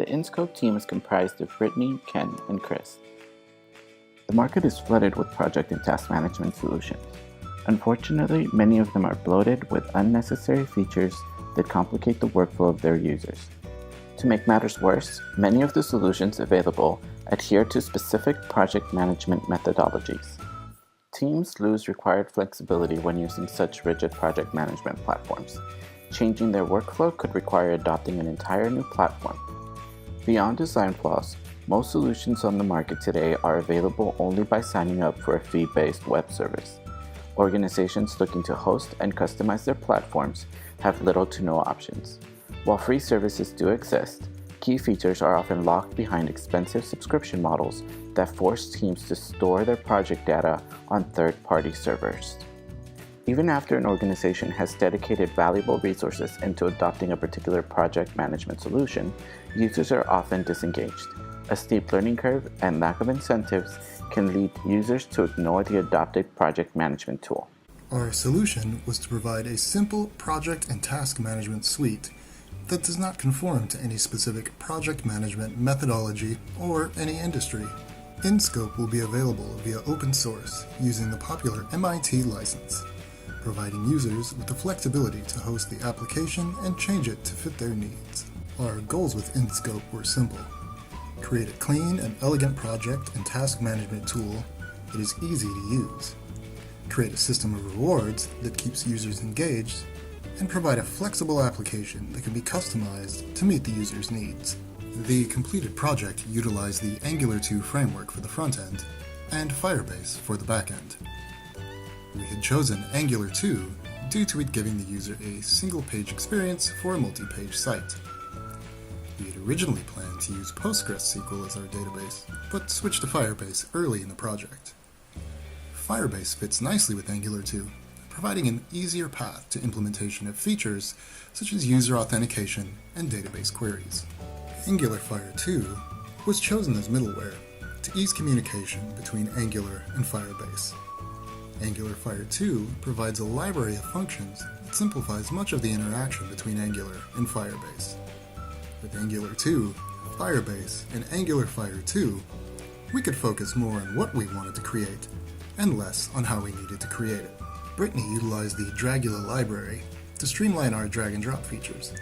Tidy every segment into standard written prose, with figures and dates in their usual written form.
The InScope team is comprised of Brittany, Ken, and Chris. The market is flooded with project and task management solutions. Unfortunately, many of them are bloated with unnecessary features that complicate the workflow of their users. To make matters worse, many of the solutions available adhere to specific project management methodologies. Teams lose required flexibility when using such rigid project management platforms. Changing their workflow could require adopting an entire new platform. Beyond design flaws, most solutions on the market today are available only by signing up for a fee-based web service. Organizations looking to host and customize their platforms have little to no options. While free services do exist, key features are often locked behind expensive subscription models that force teams to store their project data on third-party servers. Even after an organization has dedicated valuable resources into adopting a particular project management solution, users are often disengaged. A steep learning curve and lack of incentives can lead users to ignore the adopted project management tool. Our solution was to provide a simple project and task management suite that does not conform to any specific project management methodology or any industry. InScope will be available via open source using the popular MIT license, providing users with the flexibility to host the application and change it to fit their needs. Our goals with InScope were simple. Create a clean and elegant project and task management tool that is easy to use. Create a system of rewards that keeps users engaged, and provide a flexible application that can be customized to meet the user's needs. The completed project utilized the Angular 2 framework for the front end and Firebase for the back end. We had chosen Angular 2 due to it giving the user a single-page experience for a multi-page site. We had originally planned to use PostgreSQL as our database, but switched to Firebase early in the project. Firebase fits nicely with Angular 2, providing an easier path to implementation of features such as user authentication and database queries. Angular Fire 2 was chosen as middleware to ease communication between Angular and Firebase. Angular Fire 2 provides a library of functions that simplifies much of the interaction between Angular and Firebase. With Angular 2, Firebase, and Angular Fire 2, we could focus more on what we wanted to create and less on how we needed to create it. Brittany utilized the Dragula library to streamline our drag-and-drop features.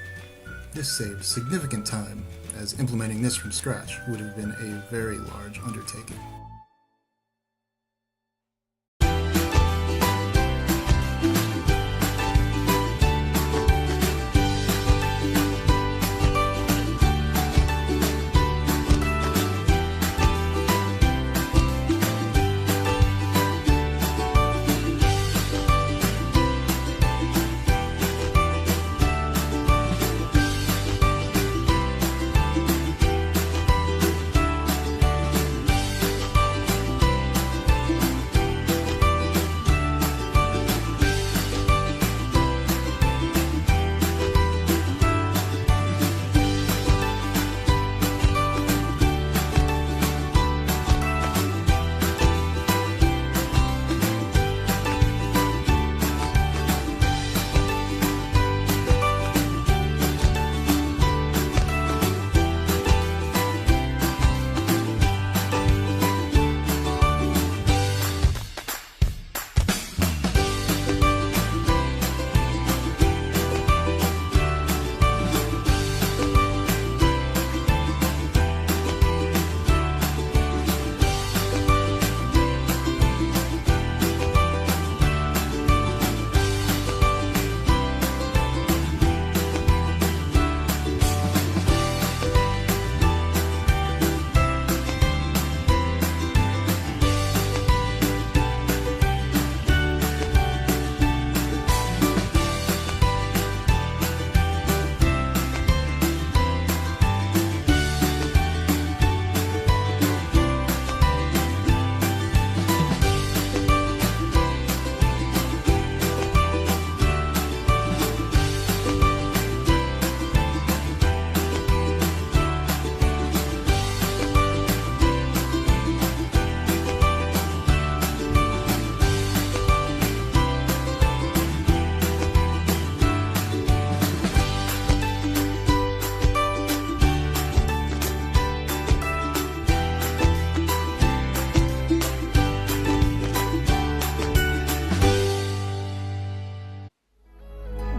This saved significant time, as implementing this from scratch would have been a very large undertaking.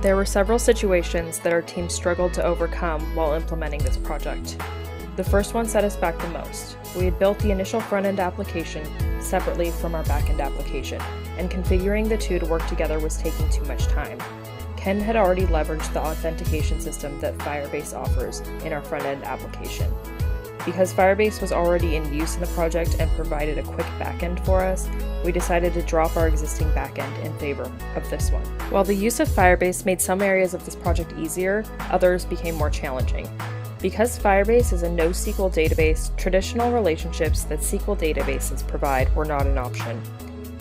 There were several situations that our team struggled to overcome while implementing this project. The first one set us back the most. We had built the initial front-end application separately from our back-end application, and configuring the two to work together was taking too much time. Ken had already leveraged the authentication system that Firebase offers in our front-end application. Because Firebase was already in use in the project and provided a quick backend for us, we decided to drop our existing backend in favor of this one. While the use of Firebase made some areas of this project easier, others became more challenging. Because Firebase is a NoSQL database, traditional relationships that SQL databases provide were not an option.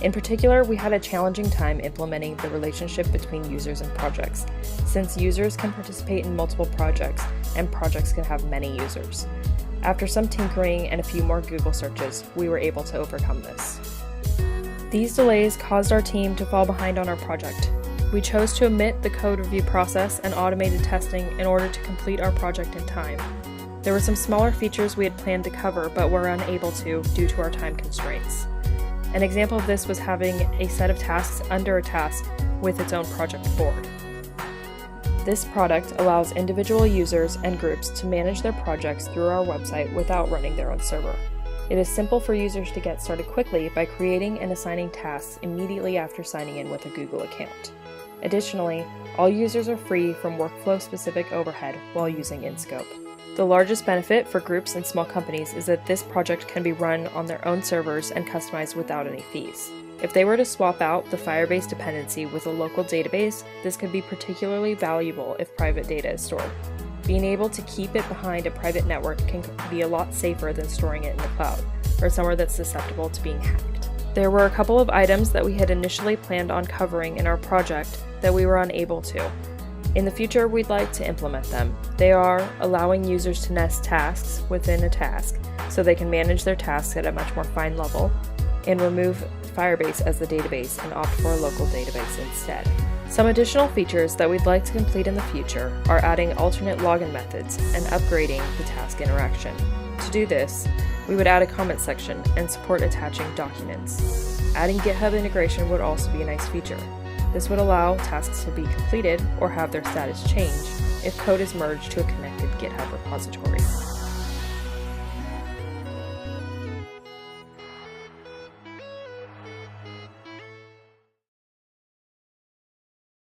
In particular, we had a challenging time implementing the relationship between users and projects, since users can participate in multiple projects, and projects can have many users. After some tinkering and a few more Google searches, we were able to overcome this. These delays caused our team to fall behind on our project. We chose to omit the code review process and automated testing in order to complete our project in time. There were some smaller features we had planned to cover but were unable to due to our time constraints. An example of this was having a set of tasks under a task with its own project board. This product allows individual users and groups to manage their projects through our website without running their own server. It is simple for users to get started quickly by creating and assigning tasks immediately after signing in with a Google account. Additionally, all users are free from workflow-specific overhead while using InScope. The largest benefit for groups and small companies is that this project can be run on their own servers and customized without any fees. If they were to swap out the Firebase dependency with a local database, this could be particularly valuable if private data is stored. Being able to keep it behind a private network can be a lot safer than storing it in the cloud, or somewhere that's susceptible to being hacked. There were a couple of items that we had initially planned on covering in our project that we were unable to. In the future, we'd like to implement them. They are allowing users to nest tasks within a task so they can manage their tasks at a much more fine level, and remove Firebase as the database and opt for a local database instead. Some additional features that we'd like to complete in the future are adding alternate login methods and upgrading the task interaction. To do this, we would add a comment section and support attaching documents. Adding GitHub integration would also be a nice feature. This would allow tasks to be completed or have their status change if code is merged to a connected GitHub repository.